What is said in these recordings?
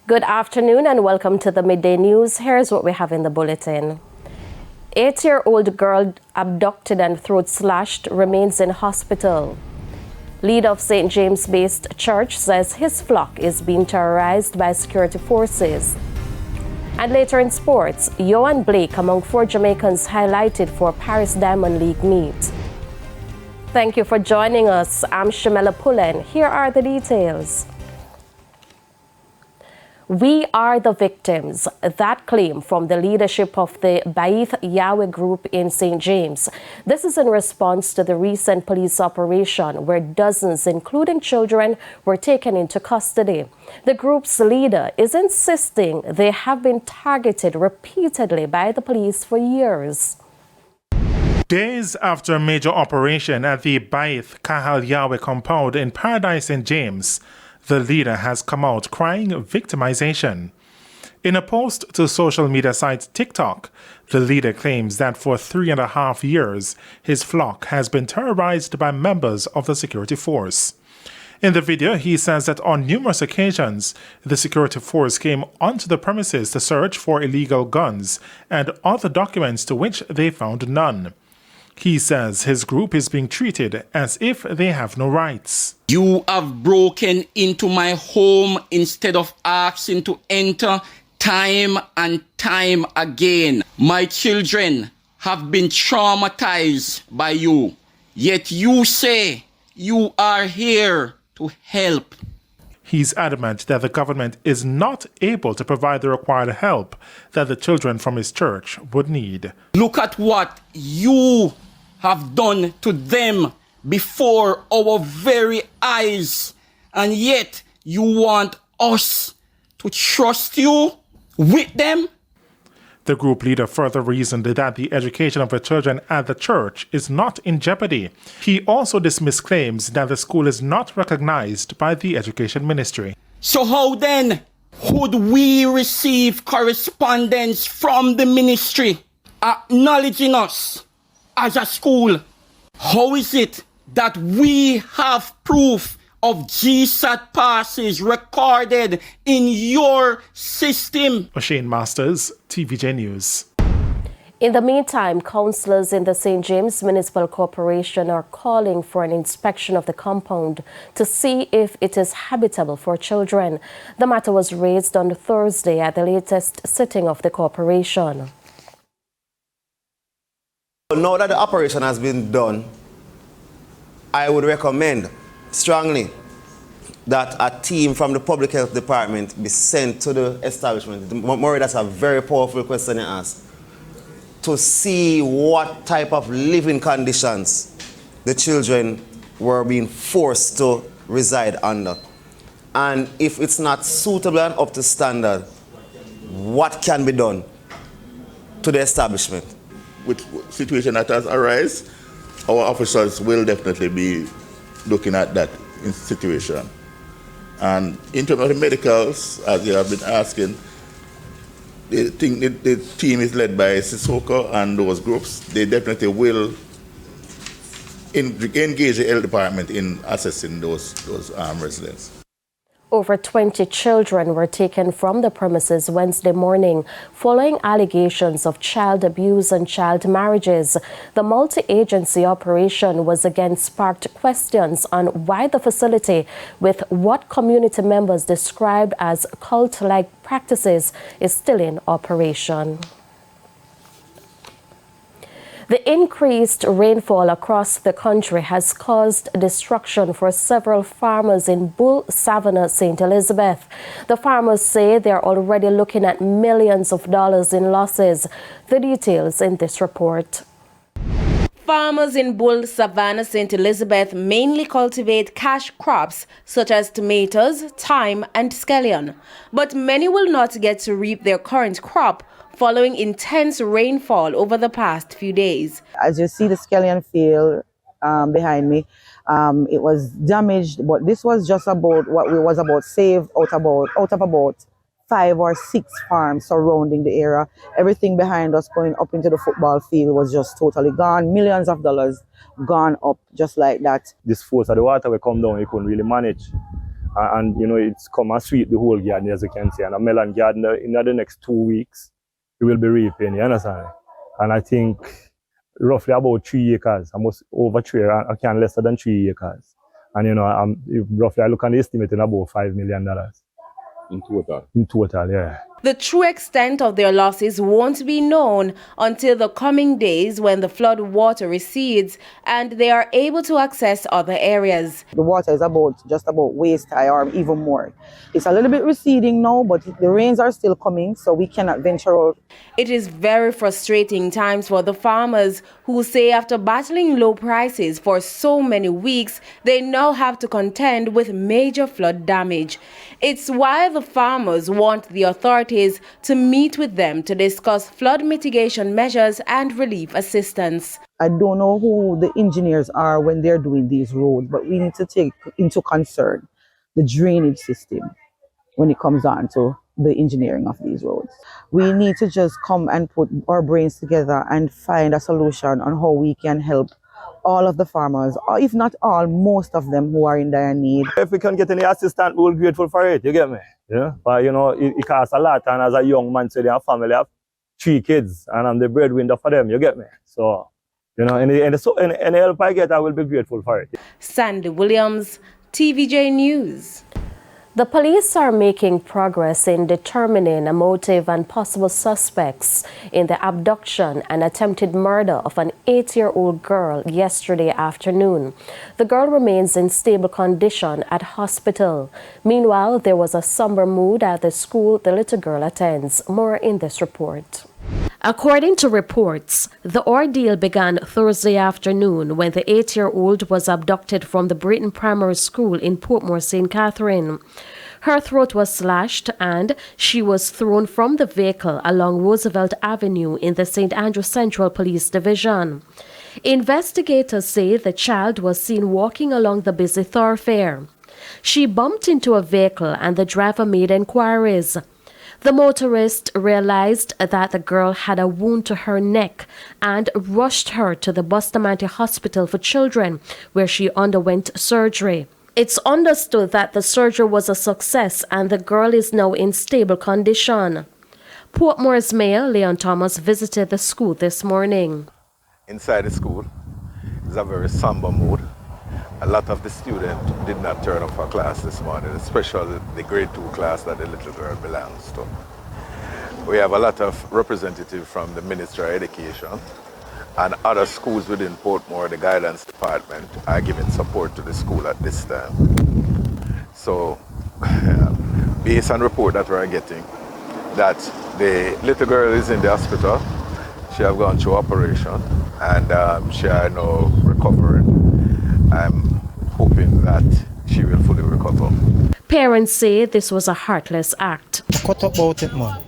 Good afternoon and welcome to the Midday News. Here's what we have in the bulletin. 8-year-old girl abducted and throat slashed remains in hospital. Leader of St. James-based church says his flock is being terrorized by security forces. And later in sports, Yohan Blake among 4 Jamaicans highlighted for Paris Diamond League meet. Thank you for joining us. I'm Shamela Pullen. Here are the details. We are the victims. That claim from the leadership of the Bayith Yahweh group in St. James. This is in response to the recent police operation where dozens, including children, were taken into custody. The group's leader is insisting they have been targeted repeatedly by the police for years. Days after a major operation at the Bayith Yahweh compound in Paradise St. James, the leader has come out crying victimization. In a post to social media site TikTok, the leader claims that for 3.5 years, his flock has been terrorized by members of the security force. In the video, he says that on numerous occasions, the security force came onto the premises to search for illegal guns and other documents to which they found none. He says his group is being treated as if they have no rights. You have broken into my home instead of asking to enter time and time again. My children have been traumatized by you, yet you say you are here to help. He's adamant that the government is not able to provide the required help that the children from his church would need. Look at what you have done to them before our very eyes, and yet you want us to trust you with them? The group leader further reasoned that the education of the children at the church is not in jeopardy. He also dismissed claims that the school is not recognized by the education ministry. So how then would we receive correspondence from the ministry acknowledging us as a school? How is it that we have proof of GSAT passes recorded in your system? Shane Masters, TVJ News. In the meantime, councillors in the St. James Municipal Corporation are calling for an inspection of the compound to see if it is habitable for children. The matter was raised on Thursday at the latest sitting of the corporation. Now that the operation has been done, I would recommend strongly that a team from the Public Health Department be sent to the establishment. Murray, that's a very powerful question you ask. To see what type of living conditions the children were being forced to reside under. And if it's not suitable and up to standard, what can be done to the establishment? With situation that has arisen, our officers will definitely be looking at that situation. And in terms of the medicals, as you have been asking, the team is led by Sissoko and those groups. They definitely will engage the health department in assessing those residents. Over 20 children were taken from the premises Wednesday morning following allegations of child abuse and child marriages. The multi-agency operation was again sparked questions on why the facility, with what community members described as cult-like practices, is still in operation. The increased rainfall across the country has caused destruction for several farmers in Bull Savannah, St. Elizabeth. The farmers say they're already looking at millions of dollars in losses. The details in this report. Farmers in Bull Savannah, St. Elizabeth mainly cultivate cash crops such as tomatoes, thyme and scallion. But many will not get to reap their current crop following intense rainfall over the past few days. As you see the scallion field behind me, it was damaged, but this was just about what we was about saved out of about 5 or 6 farms surrounding the area. Everything behind us going up into the football field was just totally gone. Millions of dollars gone up just like that. This force of the water will come down, we couldn't really manage. And you know, it's come and sweep the whole garden, as you can see. And a melon garden in the next 2 weeks, we will be reaping, you understand? And I think roughly about 3 acres, almost over 3, I can less than 3 acres. And you know, roughly I look at the estimate in about $5 million. In total? In total, yeah. The true extent of their losses won't be known until the coming days when the flood water recedes and they are able to access other areas. The water is just about waist high or even more. It's a little bit receding now, but the rains are still coming, so we cannot venture out. It is very frustrating times for the farmers who say after battling low prices for so many weeks, they now have to contend with major flood damage. It's why the farmers want the authorities to meet with them to discuss flood mitigation measures and relief assistance. I don't know who the engineers are when they're doing these roads, but we need to take into concern the drainage system when it comes on to the engineering of these roads. We need to just come and put our brains together and find a solution on how we can help all of the farmers, or if not all, most of them who are in dire need. If we can get any assistance, we'll be grateful for it, you get me? Yeah? But you know, it costs a lot, and as a young man, so they have family, have 3 kids, and I'm the breadwinner for them, you get me? So, you know, any help I get, I will be grateful for it. Sandy Williams, TVJ News. The police are making progress in determining a motive and possible suspects in the abduction and attempted murder of an 8-year-old girl yesterday afternoon. The girl remains in stable condition at hospital. Meanwhile, there was a somber mood at the school the little girl attends. More in this report. According to reports, the ordeal began Thursday afternoon when the 8-year-old was abducted from the Britain Primary School in Portmore, St. Catherine. Her throat was slashed and she was thrown from the vehicle along Roosevelt Avenue in the St. Andrew Central Police Division. Investigators say the child was seen walking along the busy thoroughfare. She bumped into a vehicle and the driver made inquiries. The motorist realized that the girl had a wound to her neck and rushed her to the Bustamante Hospital for Children, where she underwent surgery. It's understood that the surgery was a success and the girl is now in stable condition. Portmore's Mayor Leon Thomas visited the school this morning. Inside the school is a very somber mood. A lot of the students did not turn up for class this morning, especially the grade 2 class that the little girl belongs to. We have a lot of representatives from the Ministry of Education and other schools within Portmore. The guidance department are giving support to the school at this time. So, based on report that we're getting, that the little girl is in the hospital. She have gone through operation and she are now recovering. I'm hoping that she will fully recover. Parents say this was a heartless act. Cut up about it, man.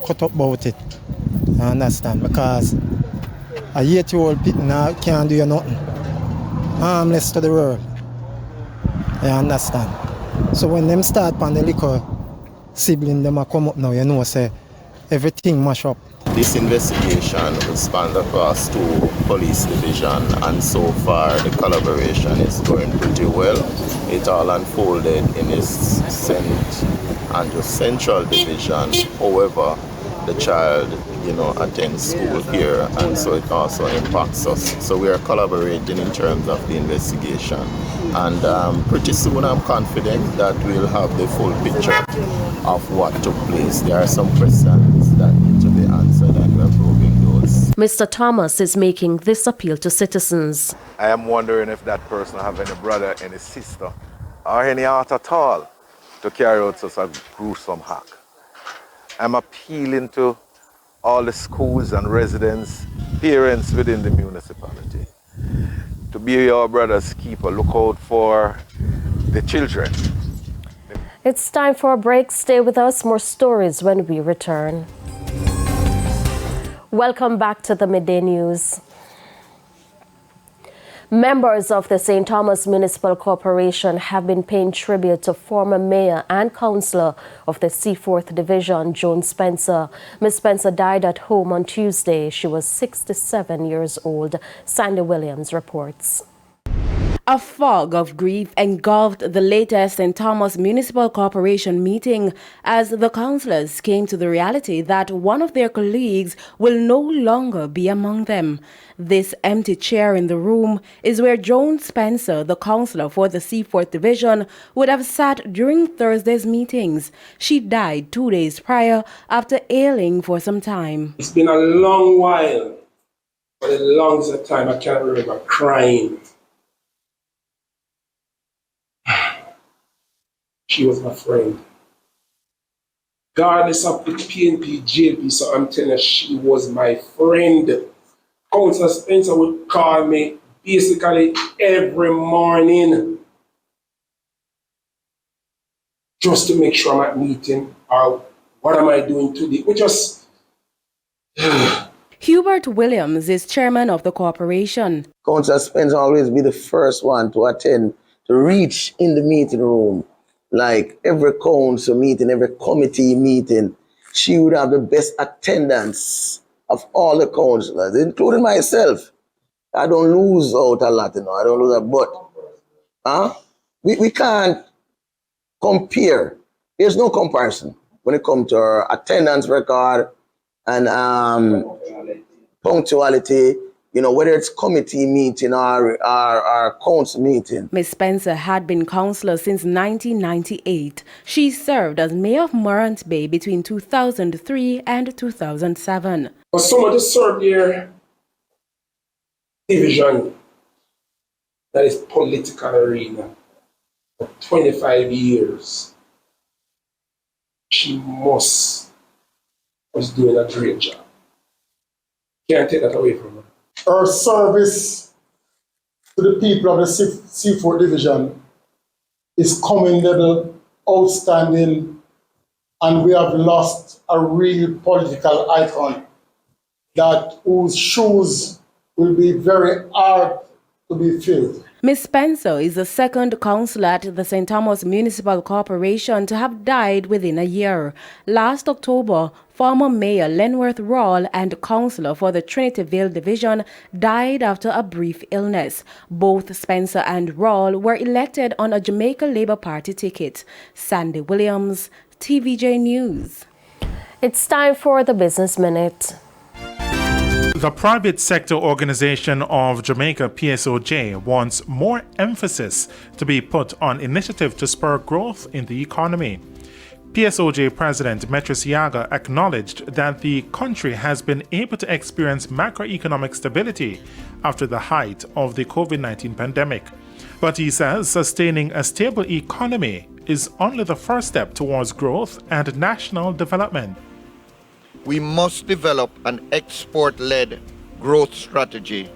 Cut up about it. I understand, because a 8-year-old now can't do you nothing. Harmless to the world. I understand. So when them start on the liquor sibling, them come up now, you know, say everything mash up. This investigation will span across 2 police divisions, and so far the collaboration is going pretty well. It all unfolded in the St. Andrew Central Division. However, the child, attends school here, and so it also impacts us. So we are collaborating in terms of the investigation, and pretty soon I'm confident that we'll have the full picture of what took place. There are some questions that need to be answered, and we're probing those. Mr. Thomas is making this appeal to citizens. I am wondering if that person have any brother, any sister, or any aunt at all to carry out such a gruesome act. I'm appealing to all the schools and residents, parents within the municipality, to be your brother's keeper. Look out for the children. It's time for a break. Stay with us. More stories when we return. Welcome back to the Midday News. Members of the St. Thomas Municipal Corporation have been paying tribute to former mayor and councillor of the C4th Division, Joan Spencer. Ms. Spencer died at home on Tuesday. She was 67 years old. Sandy Williams reports. A fog of grief engulfed the latest St. Thomas Municipal Corporation meeting as the councillors came to the reality that one of their colleagues will no longer be among them. This empty chair in the room is where Joan Spencer, the councillor for the Seaforth Division, would have sat during Thursday's meetings. She died 2 days prior after ailing for some time. It's been a long while, for the longest time I can't remember crying. She was my friend. Regardless of the PNP, JP, so I'm telling you, she was my friend. Councilor Spencer would call me basically every morning just to make sure I'm at meeting or what am I doing today. We just... Hubert Williams is chairman of the corporation. Councilor Spencer always be the first one to attend, to reach in the meeting room. Like every council meeting, every committee meeting, she would have the best attendance of all the councillors, including myself. I don't lose out a lot, I don't lose a but. We can't compare. There's no comparison when it comes to her attendance record and punctuality. Whether it's committee meeting or council meeting. Ms. Spencer had been councillor since 1998. She served as mayor of Morant Bay between 2003 and 2007. For someone to serve their division, that is political arena, for 25 years, she was doing a great job. Can't take that away from her. Her service to the people of the Seaforth Division is commendable, outstanding, and we have lost a real political icon whose shoes will be very hard to be filled. Ms. Spencer is the second councillor at the St. Thomas Municipal Corporation to have died within a year. Last October, former Mayor Lenworth Rawle and councillor for the Trinity Vale Division died after a brief illness. Both Spencer and Rawle were elected on a Jamaica Labour Party ticket. Sandy Williams, TVJ News. It's time for the Business Minute. The private sector organization of Jamaica, PSOJ, wants more emphasis to be put on initiatives to spur growth in the economy. PSOJ President Metris Yaga acknowledged that the country has been able to experience macroeconomic stability after the height of the COVID-19 pandemic. But he says sustaining a stable economy is only the first step towards growth and national development. We must develop an export-led growth strategy.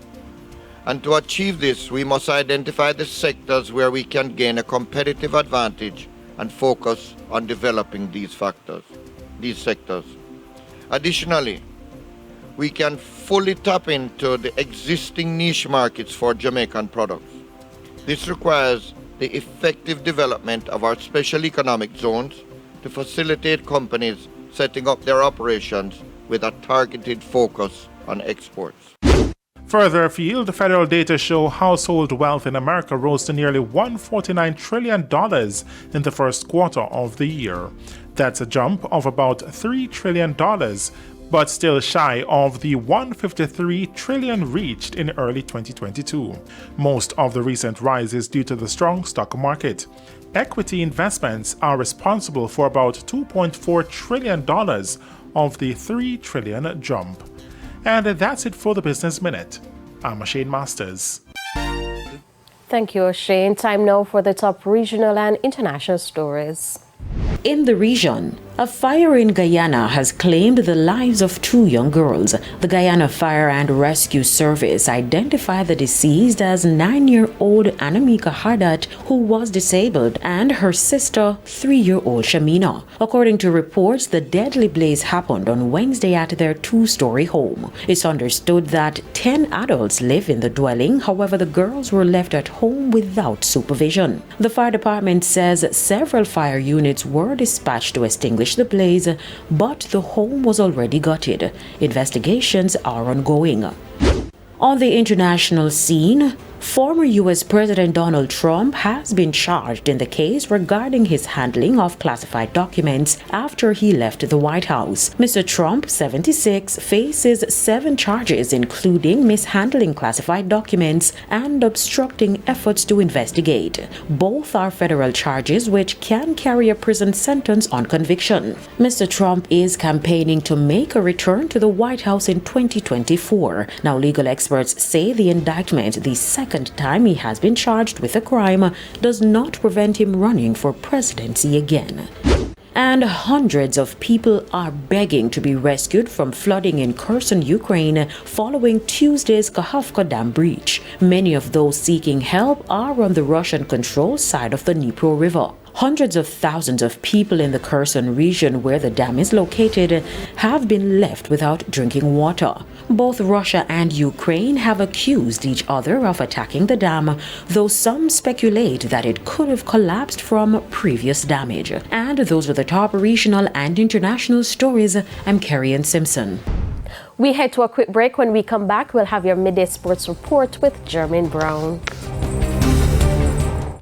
And to achieve this, we must identify the sectors where we can gain a competitive advantage and focus on developing these sectors. Additionally, we can fully tap into the existing niche markets for Jamaican products. This requires the effective development of our special economic zones to facilitate companies setting up their operations with a targeted focus on exports. Further afield, federal data show household wealth in America rose to nearly $149 trillion in the first quarter of the year. That's a jump of about $3 trillion, but still shy of the $153 trillion reached in early 2022. Most of the recent rise is due to the strong stock market. Equity investments are responsible for about $2.4 trillion of the $3 trillion jump. And that's it for the Business Minute. I'm Shane Masters. Thank you, Shane. Time now for the top regional and international stories. In the region, a fire in Guyana has claimed the lives of 2 young girls. The Guyana Fire and Rescue Service identified the deceased as 9-year-old Anamika Hadat, who was disabled, and her sister, 3-year-old Shamina. According to reports, the deadly blaze happened on Wednesday at their 2-story home. It's understood that 10 adults live in the dwelling. However, the girls were left at home without supervision. The fire department says several fire units were dispatched to extinguish the blaze, but the home was already gutted. Investigations are ongoing. On the international scene, Former U.S. President Donald Trump has been charged in the case regarding his handling of classified documents after he left the White House. Mr. Trump, 76, faces 7 charges, including mishandling classified documents and obstructing efforts to investigate. Both are federal charges which can carry a prison sentence on conviction. Mr. Trump is campaigning to make a return to the White House in 2024. Now, legal experts say the indictment, the second time he has been charged with a crime, does not prevent him running for presidency again. And hundreds of people are begging to be rescued from flooding in Kherson, Ukraine, following Tuesday's Kakhovka Dam breach. Many of those seeking help are on the Russian-controlled side of the Dnipro River. Hundreds of thousands of people in the Kherson region where the dam is located have been left without drinking water. Both Russia and Ukraine have accused each other of attacking the dam, though some speculate that it could have collapsed from previous damage. And those are the top regional and international stories. I'm Carrie Ann Simpson. We head to a quick break. When we come back, we'll have your midday sports report with Jermaine Brown.